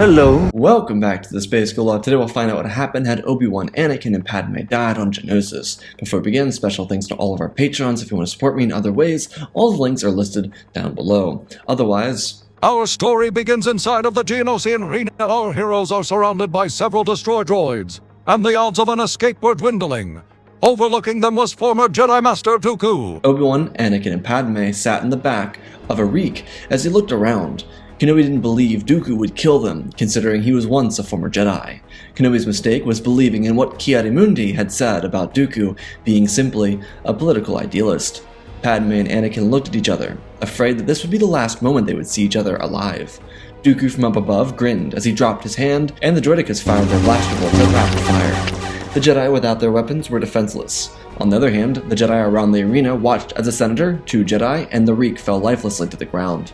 Hello. Welcome back to the Space Gulag. Today we'll find out what happened had Obi-Wan, Anakin, and Padme died on Geonosis. Before we begin, special thanks to all of our patrons. If you want to support me in other ways, all the links are listed down below. Otherwise, our story begins inside of the Geonosian Arena. Our heroes are surrounded by several destroy droids, and the odds of an escape were dwindling. Overlooking them was former Jedi Master Dooku. Obi-Wan, Anakin, and Padme sat in the back of a reek as they looked around. Kenobi didn't believe Dooku would kill them, considering he was once a former Jedi. Kenobi's mistake was believing in what Ki-Adi-Mundi had said about Dooku being simply a political idealist. Padme and Anakin looked at each other, afraid that this would be the last moment they would see each other alive. Dooku from up above grinned as he dropped his hand, and the droidekas fired their blaster bolts at rapid fire. The Jedi without their weapons were defenseless. On the other hand, the Jedi around the arena watched as a senator, 2 Jedi, and the reek fell lifelessly to the ground.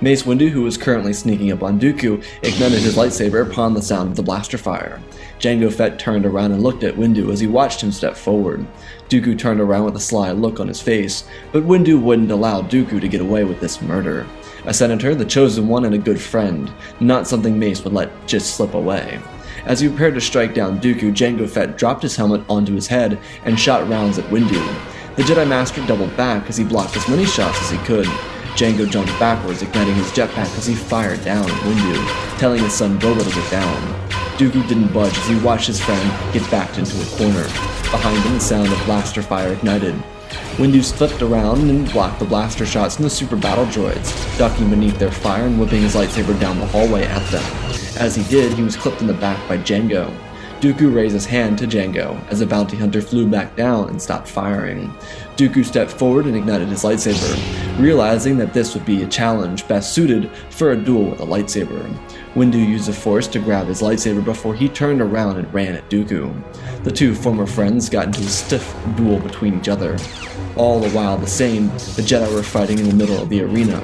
Mace Windu, who was currently sneaking up on Dooku, ignited his lightsaber upon the sound of the blaster fire. Jango Fett turned around and looked at Windu as he watched him step forward. Dooku turned around with a sly look on his face, but Windu wouldn't allow Dooku to get away with this murder. A senator, the chosen one, and a good friend, not something Mace would let just slip away. As he prepared to strike down Dooku, Jango Fett dropped his helmet onto his head and shot rounds at Windu. The Jedi Master doubled back as he blocked as many shots as he could. Jango jumped backwards, igniting his jetpack as he fired down at Windu, telling his son Boba to get down. Dooku didn't budge as he watched his friend get backed into a corner. Behind him, the sound of blaster fire ignited. Windu flipped around and blocked the blaster shots from the super battle droids, ducking beneath their fire and whipping his lightsaber down the hallway at them. As he did, he was clipped in the back by Jango. Dooku raised his hand to Jango as the bounty hunter flew back down and stopped firing. Dooku stepped forward and ignited his lightsaber, realizing that this would be a challenge best suited for a duel with a lightsaber. Windu used the Force to grab his lightsaber before he turned around and ran at Dooku. The two former friends got into a stiff duel between each other. All the while the Jedi were fighting in the middle of the arena,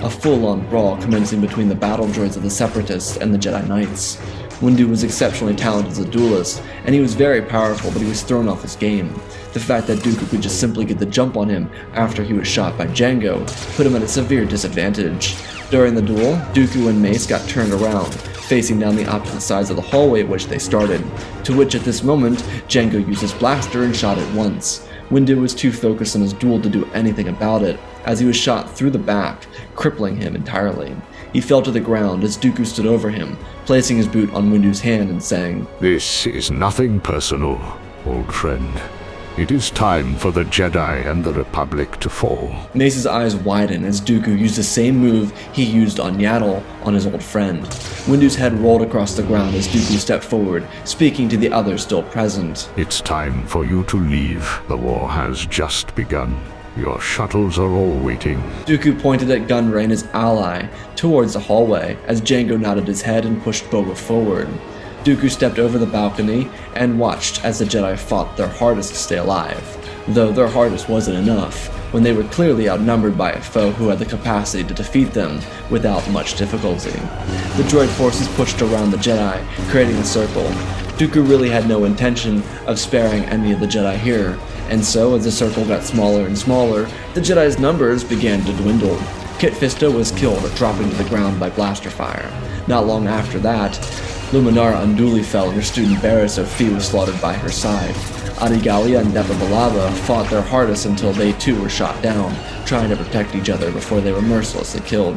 a full-on brawl commencing between the battle droids of the Separatists and the Jedi Knights. Windu was exceptionally talented as a duelist, and he was very powerful, but he was thrown off his game. The fact that Dooku could just simply get the jump on him after he was shot by Jango put him at a severe disadvantage. During the duel, Dooku and Mace got turned around, facing down the opposite sides of the hallway at which they started, to which at this moment, Jango used his blaster and shot it once. Windu was too focused on his duel to do anything about it, as he was shot through the back, crippling him entirely. He fell to the ground as Dooku stood over him, placing his boot on Windu's hand and saying, "This is nothing personal, old friend. It is time for the Jedi and the Republic to fall." Mace's eyes widened as Dooku used the same move he used on Yaddle on his old friend. Windu's head rolled across the ground as Dooku stepped forward, speaking to the others still present. "It's time for you to leave. The war has just begun. Your shuttles are all waiting." Dooku pointed at Gunray and his ally towards the hallway as Jango nodded his head and pushed Boba forward. Dooku stepped over the balcony and watched as the Jedi fought their hardest to stay alive, though their hardest wasn't enough, when they were clearly outnumbered by a foe who had the capacity to defeat them without much difficulty. The droid forces pushed around the Jedi, creating a circle. Dooku really had no intention of sparing any of the Jedi here, and so as the circle got smaller and smaller, the Jedi's numbers began to dwindle. Kit Fisto was killed, dropping to the ground by blaster fire. Not long after that, Luminara Unduli fell and her student Barriss Ophi was slaughtered by her side. Adigalia and Depa Billaba fought their hardest until they too were shot down, trying to protect each other before they were mercilessly killed.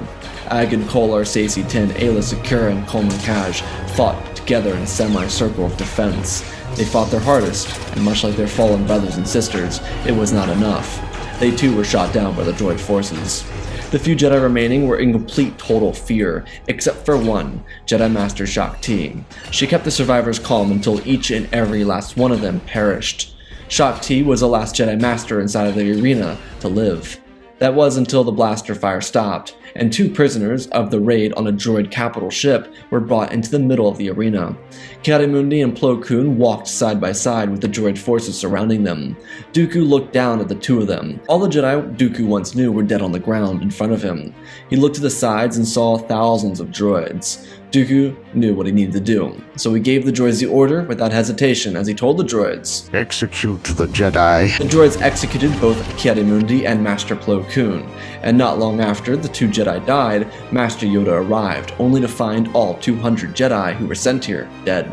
Agan Kolar, Sacy Tin, Ayla Secura, and Coleman Kaj fought together in a semi-circle of defense. They fought their hardest, and much like their fallen brothers and sisters, it was not enough. They too were shot down by the droid forces. The few Jedi remaining were in complete total fear, except for one, Jedi Master Shaak Ti. She kept the survivors calm until each and every last one of them perished. Shaak Ti was the last Jedi Master inside of the arena to live. That was until the blaster fire stopped, and 2 prisoners of the raid on a droid capital ship were brought into the middle of the arena. Ki-Adi-Mundi and Plo Koon walked side by side with the droid forces surrounding them. Dooku looked down at the 2 of them. All the Jedi Dooku once knew were dead on the ground in front of him. He looked to the sides and saw thousands of droids. Dooku knew what he needed to do, so he gave the droids the order without hesitation as he told the droids. Execute the Jedi. The droids executed both Ki-Adi-Mundi and Master Plo Koon, and not long after the two Jedi died, Master Yoda arrived, only to find all 200 Jedi who were sent here dead.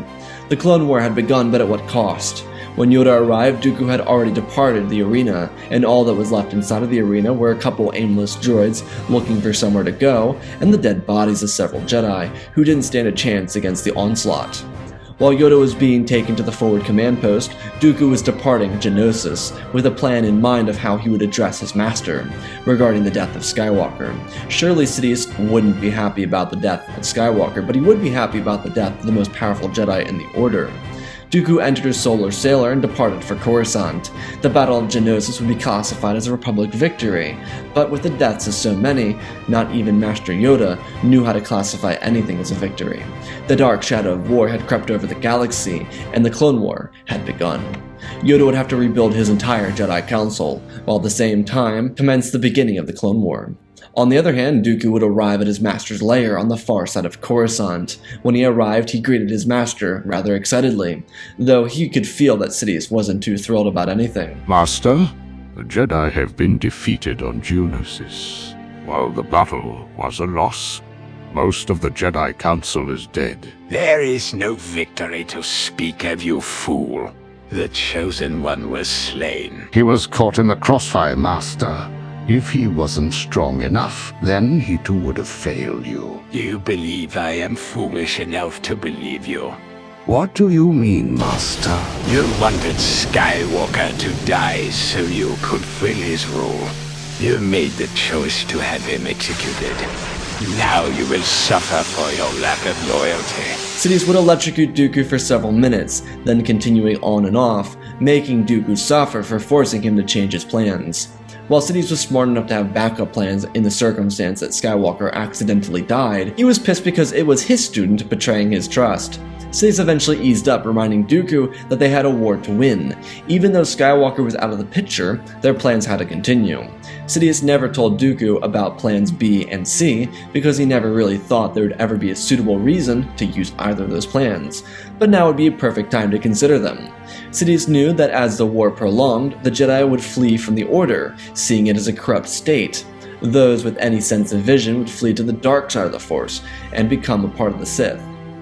The Clone War had begun, but at what cost? When Yoda arrived, Dooku had already departed the arena, and all that was left inside of the arena were a couple aimless droids looking for somewhere to go, and the dead bodies of several Jedi, who didn't stand a chance against the onslaught. While Yoda was being taken to the forward command post, Dooku was departing Geonosis, with a plan in mind of how he would address his master regarding the death of Skywalker. Surely Sidious wouldn't be happy about the death of Skywalker, but he would be happy about the death of the most powerful Jedi in the Order. Dooku entered his solar sailor and departed for Coruscant. The Battle of Geonosis would be classified as a Republic victory, but with the deaths of so many, not even Master Yoda knew how to classify anything as a victory. The dark shadow of war had crept over the galaxy, and the Clone War had begun. Yoda would have to rebuild his entire Jedi Council, while at the same time commence the beginning of the Clone War. On the other hand, Dooku would arrive at his master's lair on the far side of Coruscant. When he arrived, he greeted his master rather excitedly, though he could feel that Sidious wasn't too thrilled about anything. Master, the Jedi have been defeated on Geonosis. While the battle was a loss, most of the Jedi Council is dead. There is no victory to speak of, you fool. The Chosen One was slain. He was caught in the crossfire, Master. If he wasn't strong enough, then he too would have failed you. You believe I am foolish enough to believe you? What do you mean, Master? You wanted Skywalker to die so you could fill his role. You made the choice to have him executed. Now you will suffer for your lack of loyalty. Sidious would electrocute Dooku for several minutes, then continuing on and off, making Dooku suffer for forcing him to change his plans. While Sidious was smart enough to have backup plans in the circumstance that Skywalker accidentally died, he was pissed because it was his student betraying his trust. Sidious eventually eased up, reminding Dooku that they had a war to win. Even though Skywalker was out of the picture, their plans had to continue. Sidious never told Dooku about plans B and C because he never really thought there would ever be a suitable reason to use either of those plans, but now would be a perfect time to consider them. Sidious knew that as the war prolonged, the Jedi would flee from the Order, seeing it as a corrupt state. Those with any sense of vision would flee to the dark side of the Force and become a part of the Sith.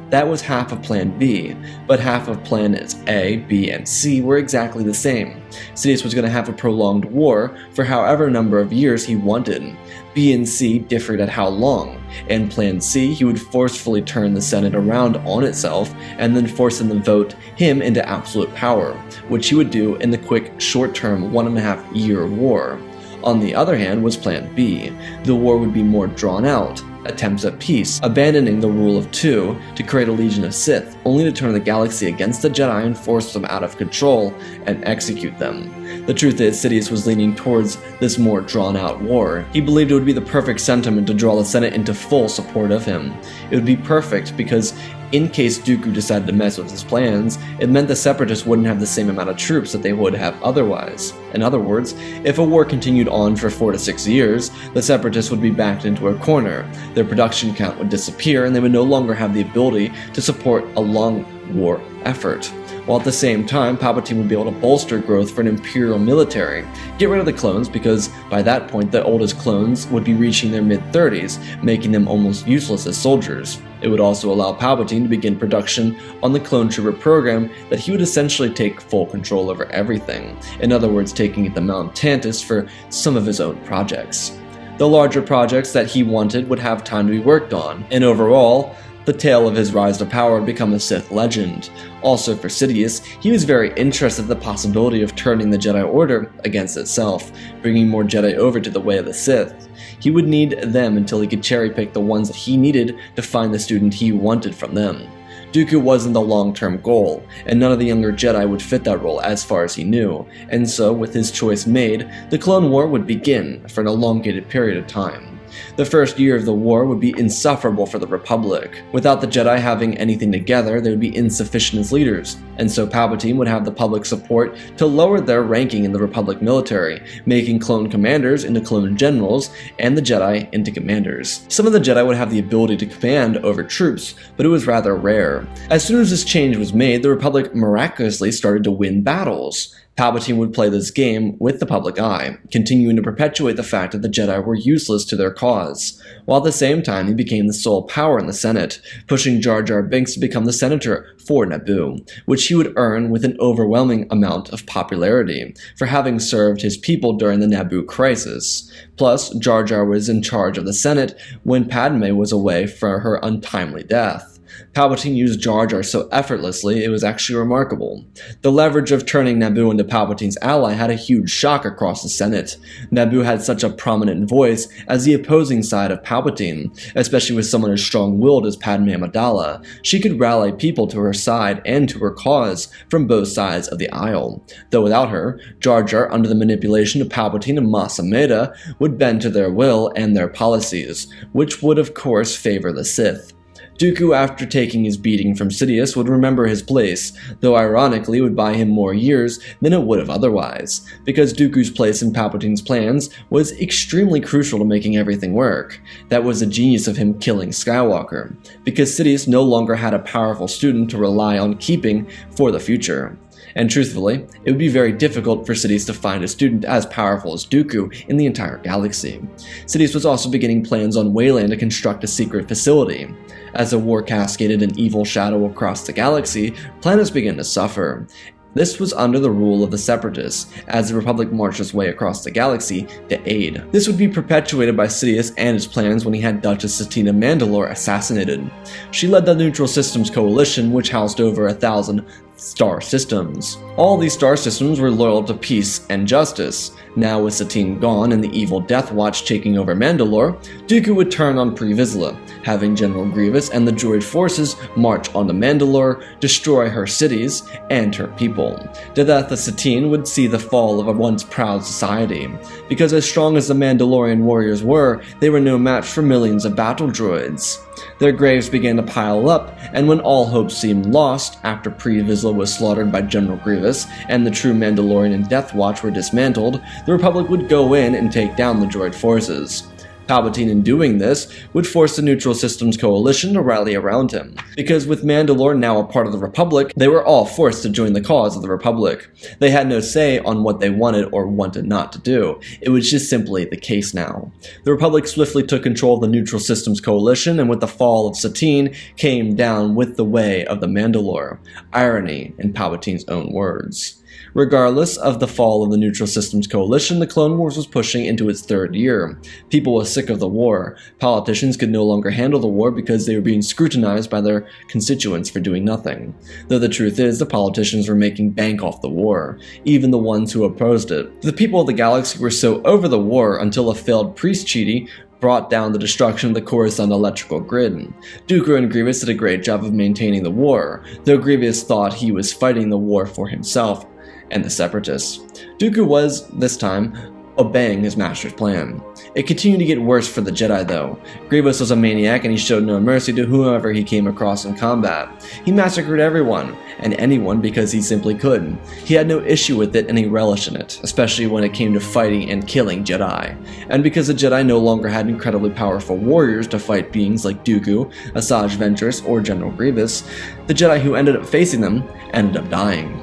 That was half of Plan B, but half of Plans A, B, and C were exactly the same. Sidious was going to have a prolonged war for however number of years he wanted. B and C differed at how long. In Plan C, he would forcefully turn the Senate around on itself and then force them to vote him into absolute power, which he would do in the quick, short-term 1.5-year war. On the other hand was Plan B. The war would be more drawn out, attempts at peace, abandoning the rule of two to create a legion of Sith, only to turn the galaxy against the Jedi and force them out of control and execute them. The truth is, Sidious was leaning towards this more drawn-out war. He believed it would be the perfect sentiment to draw the Senate into full support of him. It would be perfect because in case Dooku decided to mess with his plans, it meant the Separatists wouldn't have the same amount of troops that they would have otherwise. In other words, if a war continued on for 4 to 6 years, the Separatists would be backed into a corner, their production count would disappear, and they would no longer have the ability to support a long war effort. While at the same time, Palpatine would be able to bolster growth for an Imperial military, get rid of the clones because by that point the oldest clones would be reaching their mid-30s, making them almost useless as soldiers. It would also allow Palpatine to begin production on the clone trooper program that he would essentially take full control over everything, in other words taking it to Mount Tantus for some of his own projects. The larger projects that he wanted would have time to be worked on, and overall, the tale of his rise to power would become a Sith legend. Also for Sidious, he was very interested in the possibility of turning the Jedi Order against itself, bringing more Jedi over to the way of the Sith. He would need them until he could cherry-pick the ones that he needed to find the student he wanted from them. Dooku wasn't the long-term goal, and none of the younger Jedi would fit that role as far as he knew, and so with his choice made, the Clone War would begin for an elongated period of time. The first year of the war would be insufferable for the Republic. Without the Jedi having anything together, they would be insufficient as leaders, and so Palpatine would have the public support to lower their ranking in the Republic military, making clone commanders into clone generals and the Jedi into commanders. Some of the Jedi would have the ability to command over troops, but it was rather rare. As soon as this change was made, the Republic miraculously started to win battles. Palpatine would play this game with the public eye, continuing to perpetuate the fact that the Jedi were useless to their cause, while at the same time he became the sole power in the Senate, pushing Jar Jar Binks to become the senator for Naboo, which he would earn with an overwhelming amount of popularity for having served his people during the Naboo crisis. Plus, Jar Jar was in charge of the Senate when Padme was away for her untimely death. Palpatine used Jar Jar so effortlessly, it was actually remarkable. The leverage of turning Naboo into Palpatine's ally had a huge shock across the Senate. Naboo had such a prominent voice as the opposing side of Palpatine, especially with someone as strong-willed as Padmé Amidala. She could rally people to her side and to her cause from both sides of the aisle. Though without her, Jar Jar, under the manipulation of Palpatine and Mas Amedda, would bend to their will and their policies, which would of course favor the Sith. Dooku, after taking his beating from Sidious, would remember his place, though ironically would buy him more years than it would have otherwise, because Dooku's place in Palpatine's plans was extremely crucial to making everything work. That was the genius of him killing Skywalker, because Sidious no longer had a powerful student to rely on keeping for the future. And truthfully, it would be very difficult for Sidious to find a student as powerful as Dooku in the entire galaxy. Sidious was also beginning plans on Wayland to construct a secret facility. As the war cascaded an evil shadow across the galaxy, planets began to suffer. This was under the rule of the Separatists, as the Republic marched its way across the galaxy to aid. This would be perpetuated by Sidious and his plans when he had Duchess Satine Mandalore assassinated. She led the Neutral Systems Coalition, which housed over 1,000 star systems. All these star systems were loyal to peace and justice. Now with Satine gone and the evil Death Watch taking over Mandalore, Dooku would turn on Pre Vizsla, having General Grievous and the droid forces march onto Mandalore, destroy her cities and her people. The death of Satine would see the fall of a once proud society, because as strong as the Mandalorian warriors were, they were no match for millions of battle droids. Their graves began to pile up, and when all hope seemed lost, after Pre Vizsla was slaughtered by General Grievous and the true Mandalorian and Death Watch were dismantled, the Republic would go in and take down the droid forces. Palpatine, in doing this, would force the Neutral Systems Coalition to rally around him, because with Mandalore now a part of the Republic, they were all forced to join the cause of the Republic. They had no say on what they wanted or wanted not to do. It was just simply the case now. The Republic swiftly took control of the Neutral Systems Coalition, and with the fall of Satine, came down with the way of the Mandalore. Irony, in Palpatine's own words. Regardless of the fall of the Neutral Systems Coalition, the Clone Wars was pushing into its third year. People were sick of the war. Politicians could no longer handle the war because they were being scrutinized by their constituents for doing nothing. Though the truth is, the politicians were making bank off the war, even the ones who opposed it. The people of the galaxy were so over the war until a failed priest treaty brought down the destruction of the Coruscant electrical grid. Dooku and Grievous did a great job of maintaining the war, though Grievous thought he was fighting the war for himself and the Separatists. Dooku was, this time, obeying his master's plan. It continued to get worse for the Jedi though. Grievous was a maniac and he showed no mercy to whomever he came across in combat. He massacred everyone, and anyone because he simply could. He had no issue with it and he relished in it, especially when it came to fighting and killing Jedi. And because the Jedi no longer had incredibly powerful warriors to fight beings like Dooku, Asajj Ventress, or General Grievous, the Jedi who ended up facing them ended up dying.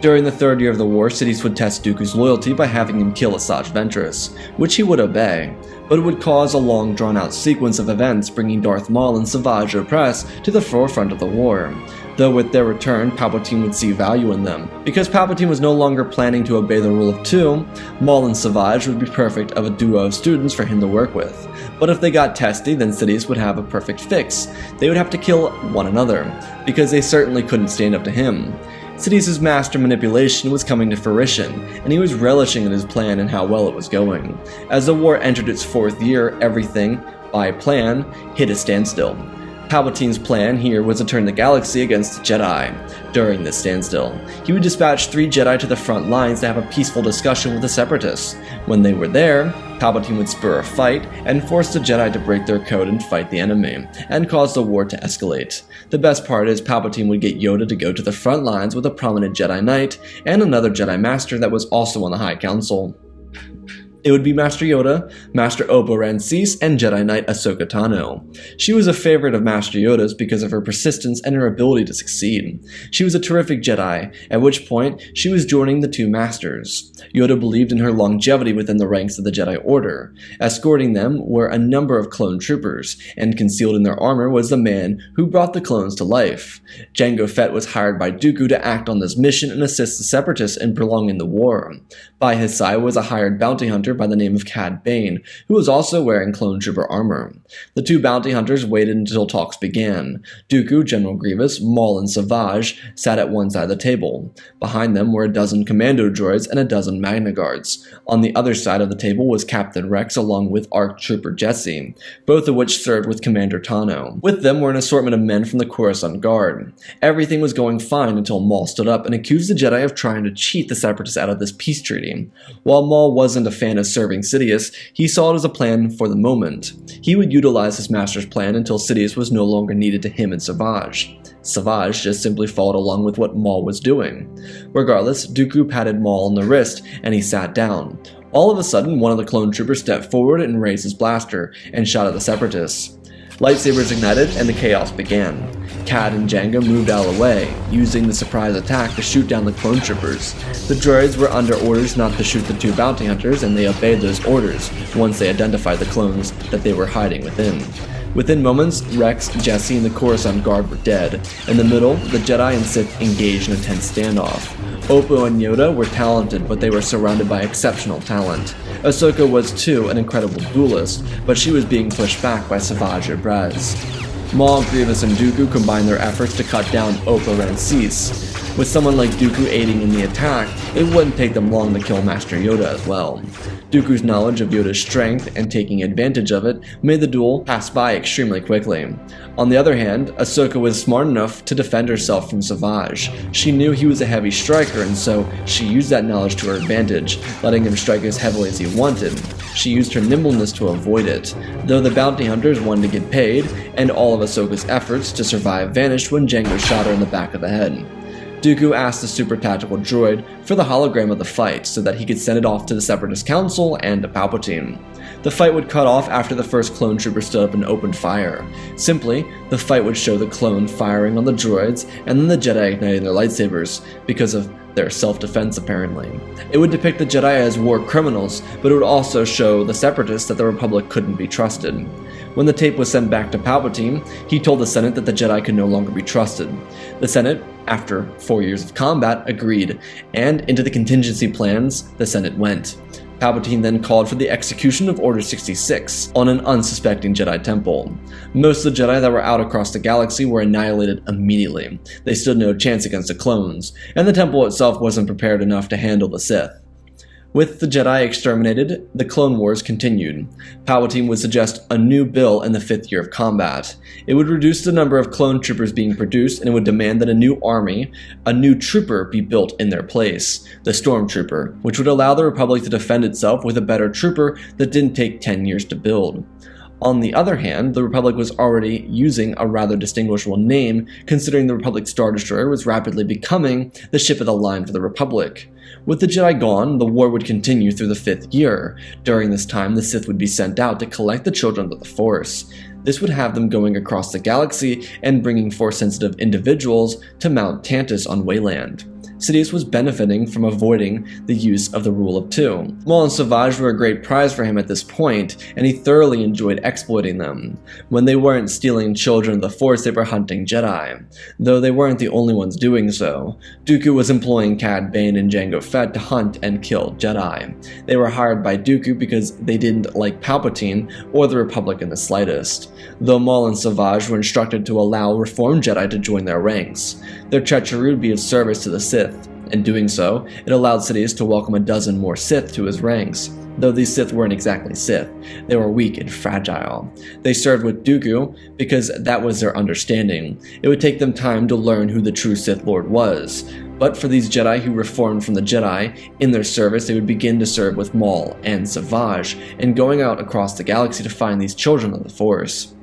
During the third year of the war, Sidious would test Dooku's loyalty by having him kill Asajj Ventress, which he would obey, but it would cause a long drawn-out sequence of events bringing Darth Maul and Savage Opress to the forefront of the war. Though with their return, Palpatine would see value in them. Because Palpatine was no longer planning to obey the rule of two, Maul and Savage would be perfect of a duo of students for him to work with. But if they got testy, then Sidious would have a perfect fix. They would have to kill one another, because they certainly couldn't stand up to him. Sidious's master manipulation was coming to fruition, and he was relishing in his plan and how well it was going. As the war entered its fourth year, everything, by plan, hit a standstill. Palpatine's plan here was to turn the galaxy against the Jedi. During this standstill, he would dispatch 3 Jedi to the front lines to have a peaceful discussion with the Separatists. When they were there, Palpatine would spur a fight and force the Jedi to break their code and fight the enemy, and cause the war to escalate. The best part is Palpatine would get Yoda to go to the front lines with a prominent Jedi Knight and another Jedi Master that was also on the High Council. It would be Master Yoda, Master Obi-Wan Kenobi, and Jedi Knight Ahsoka Tano. She was a favorite of Master Yoda's because of her persistence and her ability to succeed. She was a terrific Jedi, at which point she was joining the 2 Masters. Yoda believed in her longevity within the ranks of the Jedi Order. Escorting them were a number of clone troopers, and concealed in their armor was the man who brought the clones to life. Jango Fett was hired by Dooku to act on this mission and assist the Separatists in prolonging the war. By his side was a hired bounty hunter by the name of Cad Bane, who was also wearing clone trooper armor. The 2 bounty hunters waited until talks began. Dooku, General Grievous, Maul, and Savage sat at one side of the table. Behind them were a dozen commando droids and a dozen Magna Guards. On the other side of the table was Captain Rex along with ARC Trooper Jesse, both of which served with Commander Tano. With them were an assortment of men from the Coruscant Guard. Everything was going fine until Maul stood up and accused the Jedi of trying to cheat the Separatists out of this peace treaty. While Maul wasn't a fan of serving Sidious, he saw it as a plan for the moment. He would utilize his master's plan until Sidious was no longer needed to him and Savage. Savage just simply followed along with what Maul was doing. Regardless, Dooku patted Maul on the wrist and he sat down. All of a sudden, one of the clone troopers stepped forward and raised his blaster and shot at the Separatists. Lightsabers ignited and the chaos began. Cad and Jango moved out of the way, using the surprise attack to shoot down the clone troopers. The droids were under orders not to shoot the 2 bounty hunters, and they obeyed those orders once they identified the clones that they were hiding within. Within moments, Rex, Jesse, and the Coruscant Guard were dead. In the middle, the Jedi and Sith engaged in a tense standoff. Oppo and Yoda were talented, but they were surrounded by exceptional talent. Ahsoka was too an incredible duelist, but she was being pushed back by Savage or Brez. Maul, Grievous, and Dooku combined their efforts to cut down Oppo and Cease. With someone like Dooku aiding in the attack, it wouldn't take them long to kill Master Yoda as well. Dooku's knowledge of Yoda's strength and taking advantage of it made the duel pass by extremely quickly. On the other hand, Ahsoka was smart enough to defend herself from Savage. She knew he was a heavy striker, and so she used that knowledge to her advantage, letting him strike as heavily as he wanted. She used her nimbleness to avoid it, though the bounty hunters wanted to get paid, and all of Ahsoka's efforts to survive vanished when Jango shot her in the back of the head. Dooku asked the super tactical droid for the hologram of the fight so that he could send it off to the Separatist Council and to Palpatine. The fight would cut off after the first clone trooper stood up and opened fire. Simply, the fight would show the clone firing on the droids and then the Jedi igniting their lightsabers because of their self-defense apparently. It would depict the Jedi as war criminals, but it would also show the Separatists that the Republic couldn't be trusted. When the tape was sent back to Palpatine, he told the Senate that the Jedi could no longer be trusted. The Senate, after 4 years of combat, agreed, and into the contingency plans the Senate went. Palpatine then called for the execution of Order 66 on an unsuspecting Jedi temple. Most of the Jedi that were out across the galaxy were annihilated immediately. They stood no chance against the clones, and the temple itself wasn't prepared enough to handle the Sith. With the Jedi exterminated, the Clone Wars continued. Palpatine would suggest a new bill in the 5th year of combat. It would reduce the number of clone troopers being produced, and it would demand that a new army, a new trooper, be built in their place, the Stormtrooper, which would allow the Republic to defend itself with a better trooper that didn't take 10 years to build. On the other hand, the Republic was already using a rather distinguishable name, considering the Republic Star Destroyer was rapidly becoming the ship of the line for the Republic. With the Jedi gone, the war would continue through the 5th year. During this time, the Sith would be sent out to collect the children of the Force. This would have them going across the galaxy and bringing Force-sensitive individuals to Mount Tantus on Wayland. Sidious was benefiting from avoiding the use of the Rule of Two. Maul and Savage were a great prize for him at this point, and he thoroughly enjoyed exploiting them. When they weren't stealing children of the Force, they were hunting Jedi, though they weren't the only ones doing so. Dooku was employing Cad Bane and Jango Fett to hunt and kill Jedi. They were hired by Dooku because they didn't like Palpatine or the Republic in the slightest, though Maul and Savage were instructed to allow reformed Jedi to join their ranks. Their treachery would be of service to the Sith. In doing so, it allowed Sidious to welcome a dozen more Sith to his ranks. Though these Sith weren't exactly Sith, they were weak and fragile. They served with Dooku because that was their understanding. It would take them time to learn who the true Sith Lord was. But for these Jedi who reformed from the Jedi, in their service they would begin to serve with Maul and Savage, and going out across the galaxy to find these children of the Force.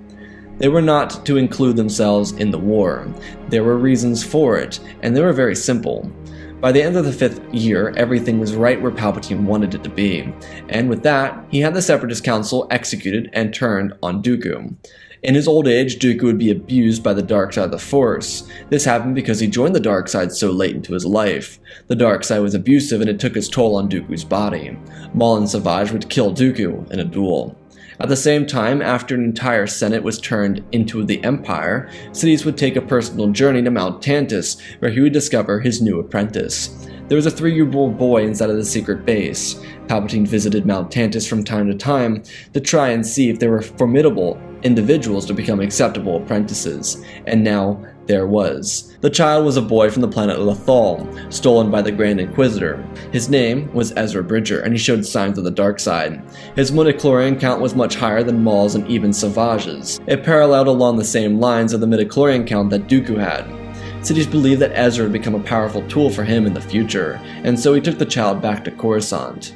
They were not to include themselves in the war. There were reasons for it, and they were very simple. By the end of the 5th year, everything was right where Palpatine wanted it to be, and with that, he had the Separatist Council executed and turned on Dooku. In his old age, Dooku would be abused by the dark side of the Force. This happened because he joined the dark side so late into his life. The dark side was abusive and it took its toll on Dooku's body. Maul and Savage would kill Dooku in a duel. At the same time, after an entire Senate was turned into the Empire, Sidious would take a personal journey to Mount Tantus, where he would discover his new apprentice. There was a 3-year-old boy inside of the secret base. Palpatine visited Mount Tantus from time to time to try and see if there were formidable individuals to become acceptable apprentices, and now there was. The child was a boy from the planet Lothal, stolen by the Grand Inquisitor. His name was Ezra Bridger, and he showed signs of the dark side. His midichlorian count was much higher than Maul's and even Savage's. It paralleled along the same lines of the midichlorian count that Dooku had. Sidious believed that Ezra would become a powerful tool for him in the future, and so he took the child back to Coruscant.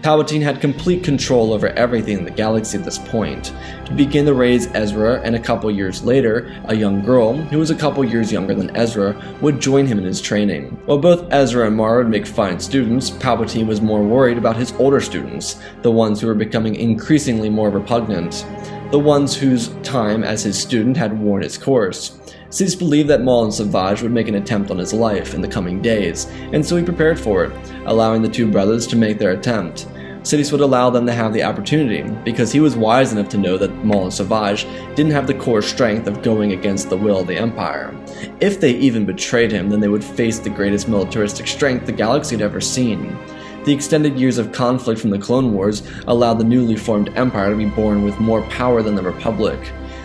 Palpatine had complete control over everything in the galaxy at this point. To begin to raise Ezra, and a couple years later, a young girl, who was a couple years younger than Ezra, would join him in his training. While both Ezra and Mara would make fine students, Palpatine was more worried about his older students, the ones who were becoming increasingly more repugnant, the ones whose time as his student had worn its course. Sidious believed that Maul and Savage would make an attempt on his life in the coming days, and so he prepared for it, allowing the two brothers to make their attempt. Sidious would allow them to have the opportunity, because he was wise enough to know that Maul and Savage didn't have the core strength of going against the will of the Empire. If they even betrayed him, then they would face the greatest militaristic strength the galaxy had ever seen. The extended years of conflict from the Clone Wars allowed the newly formed Empire to be born with more power than the Republic.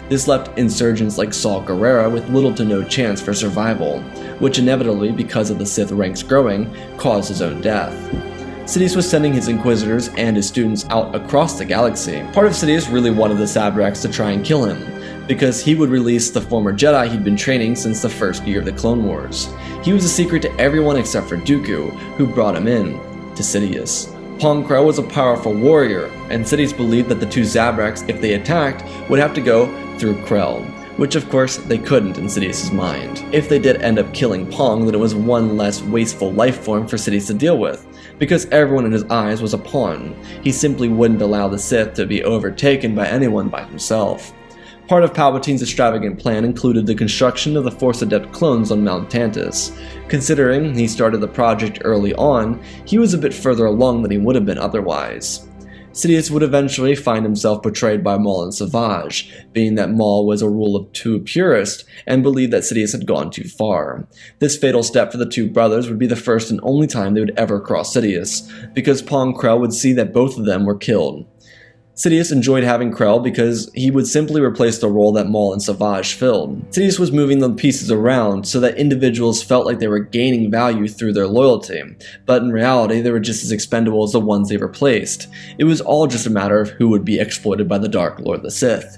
This left insurgents like Saw Gerrera with little to no chance for survival, which inevitably, because of the Sith ranks growing, caused his own death. Sidious was sending his Inquisitors and his students out across the galaxy. Part of Sidious really wanted the Sabraks to try and kill him, because he would release the former Jedi he'd been training since the first year of the Clone Wars. He was a secret to everyone except for Dooku, who brought him in to Sidious. Pong Krell was a powerful warrior, and Sidious believed that the two Sabraks, if they attacked, would have to go through Krell, which of course they couldn't in Sidious's mind. If they did end up killing Pong, then it was one less wasteful life form for Sidious to deal with, because everyone in his eyes was a pawn. He simply wouldn't allow the Sith to be overtaken by anyone by himself. Part of Palpatine's extravagant plan included the construction of the Force Adept clones on Mount Tantus. Considering he started the project early on, he was a bit further along than he would have been otherwise. Sidious would eventually find himself betrayed by Maul and Savage, being that Maul was a rule of two purist and believed that Sidious had gone too far. This fatal step for the two brothers would be the first and only time they would ever cross Sidious, because Pong Krell would see that both of them were killed. Sidious enjoyed having Krell because he would simply replace the role that Maul and Savage filled. Sidious was moving the pieces around so that individuals felt like they were gaining value through their loyalty, but in reality they were just as expendable as the ones they replaced. It was all just a matter of who would be exploited by the Dark Lord the Sith.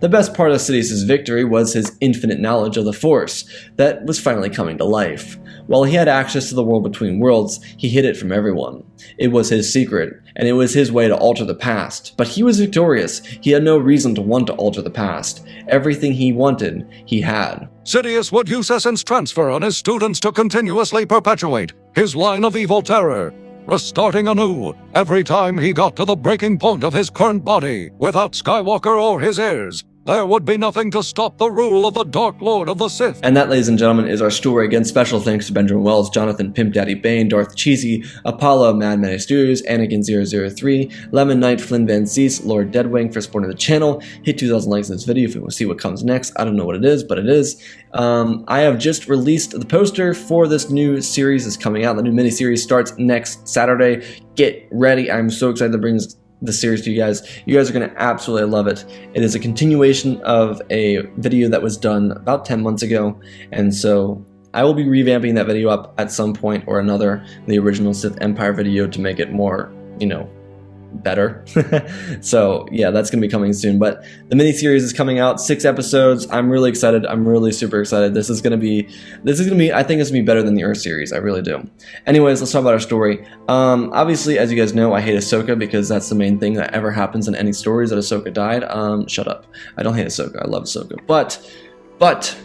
The best part of Sidious's victory was his infinite knowledge of the Force that was finally coming to life. While he had access to the world between worlds, he hid it from everyone. It was his secret, and it was his way to alter the past. But he was victorious. He had no reason to want to alter the past. Everything he wanted, he had. Sidious would use essence transfer on his students to continuously perpetuate his line of evil terror, restarting anew every time he got to the breaking point of his current body. Without Skywalker or his heirs, there would be nothing to stop the rule of the Dark Lord of the Sith. And that, ladies and gentlemen, is our story. Again, special thanks to Benjamin Wells, Jonathan Pimp Daddy Bane, Darth Cheesy, Apollo, Mad Many Studios, Anakin 003, Lemon Knight, Flynn Van Cease, Lord Deadwing for supporting the channel. Hit 2,000 likes in this video if you want to see what comes next. I don't know what it is, but it is. I have just released the poster for this new series that's coming out. The new miniseries starts next Saturday. Get ready. I'm so excited to bring the series to you guys. You guys are going to absolutely love it. It is a continuation of a video that was done about 10 months ago, and so I will be revamping that video up at some point or another, the original Sith Empire video, to make it more, you know, better. So yeah, that's gonna be coming soon. But the mini-series is coming out, 6 episodes. I'm really excited. I'm really super excited. This is gonna be I think it's gonna be better than the Earth series. I really do. Anyways, let's talk about our story. Obviously, as you guys know, I hate Ahsoka because that's the main thing that ever happens in any stories, that Ahsoka died. Shut up. I don't hate Ahsoka. I love Ahsoka. But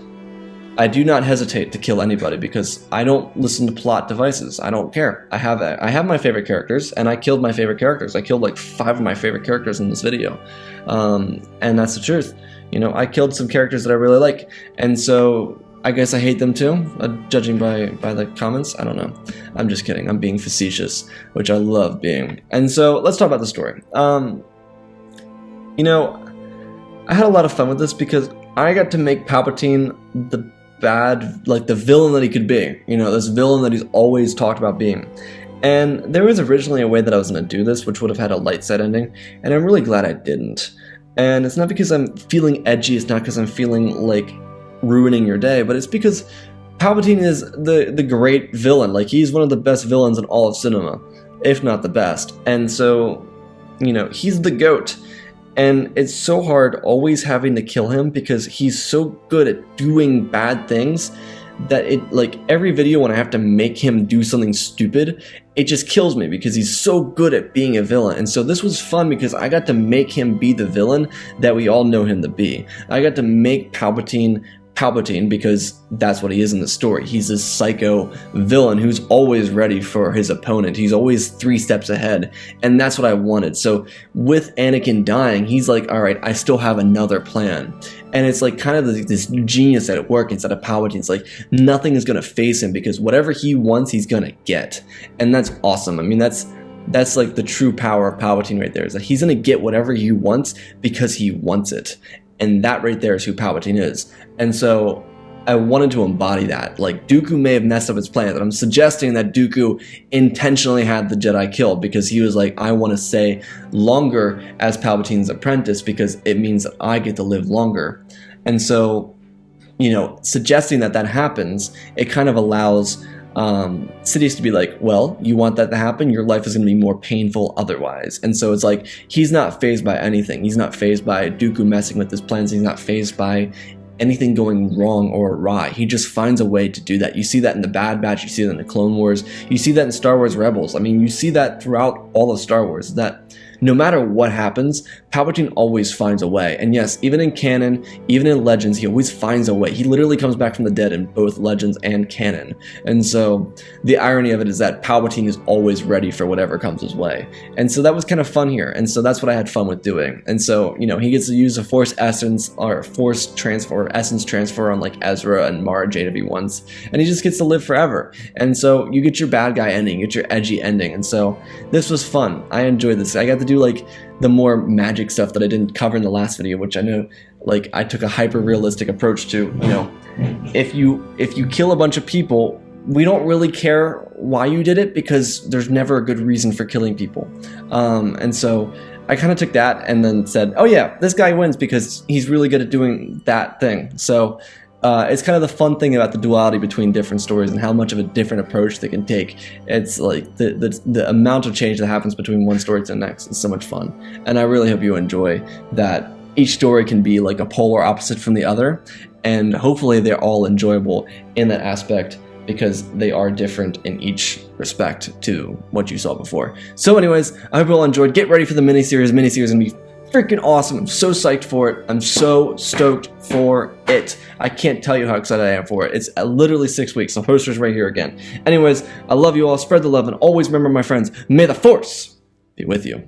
I do not hesitate to kill anybody because I don't listen to plot devices. I don't care. I have my favorite characters, and I killed my favorite characters. I killed like 5 of my favorite characters in this video, and that's the truth. You know, I killed some characters that I really like, and so I guess I hate them too, judging by the comments. I don't know. I'm just kidding. I'm being facetious, which I love being. And so let's talk about the story. You know, I had a lot of fun with this because I got to make Palpatine the the villain that he could be, you know, this villain that he's always talked about being. And there was originally a way that I was going to do this, which would have had a light side ending, and I'm really glad I didn't. And it's not because I'm feeling edgy, it's not because I'm feeling like ruining your day, but it's because Palpatine is the great villain. Like, he's one of the best villains in all of cinema, if not the best. And so, you know, he's the GOAT. And it's so hard always having to kill him because he's so good at doing bad things that it, like, every video when I have to make him do something stupid, it just kills me because he's so good at being a villain. And so this was fun because I got to make him be the villain that we all know him to be. I got to make Palpatine because that's what he is in the story. He's this psycho villain who's always ready for his opponent. He's always 3 steps ahead, and that's what I wanted. So with Anakin dying, he's like, all right, I still have another plan. And it's like kind of this genius at work inside of Palpatine. It's like nothing is going to phase him because whatever he wants, he's going to get. And that's awesome. I mean, that's like the true power of Palpatine right there, is that he's going to get whatever he wants because he wants it. And that right there is who Palpatine is. And so I wanted to embody that. Like, Dooku may have messed up his plan, but I'm suggesting that Dooku intentionally had the Jedi killed because he was like, I want to stay longer as Palpatine's apprentice because it means that I get to live longer. And so, you know, suggesting that that happens, it kind of allows Sidious to be like, well, you want that to happen? Your life is going to be more painful otherwise. And so it's like, he's not fazed by anything. He's not fazed by Dooku messing with his plans. He's not fazed by anything going wrong or awry. He just finds a way to do that. You see that in the Bad Batch. You see that in the Clone Wars. You see that in Star Wars Rebels. I mean, you see that throughout all of Star Wars, that no matter what happens, Palpatine always finds a way. And yes, even in canon, even in Legends, he always finds a way. He literally comes back from the dead in both Legends and canon. And so the irony of it is that Palpatine is always ready for whatever comes his way. And so that was kind of fun here. And so that's what I had fun with doing. And so, you know, he gets to use a Force Essence or Force Transfer, or Essence Transfer on like Ezra and Mara Jade if he wants. And he just gets to live forever. And so you get your bad guy ending, you get your edgy ending. And so this was fun. I enjoyed this. I got to do like the more magic stuff that I didn't cover in the last video, which I know, like, I took a hyper realistic approach to. You know, if you kill a bunch of people, we don't really care why you did it because there's never a good reason for killing people. And so I kind of took that and then said, oh yeah, this guy wins because he's really good at doing that thing. So it's kind of the fun thing about the duality between different stories and how much of a different approach they can take. It's like the amount of change that happens between one story to the next is so much fun. And I really hope you enjoy that each story can be like a polar opposite from the other. And hopefully they're all enjoyable in that aspect because they are different in each respect to what you saw before. So anyways, I hope you all enjoyed. Get ready for the miniseries. Miniseries is going to be freaking awesome. I'm so psyched for it. I'm so stoked for it. I can't tell you how excited I am for it. It's literally 6 weeks. The poster's right here again. Anyways, I love you all. Spread the love, and always remember, my friends, may the Force be with you.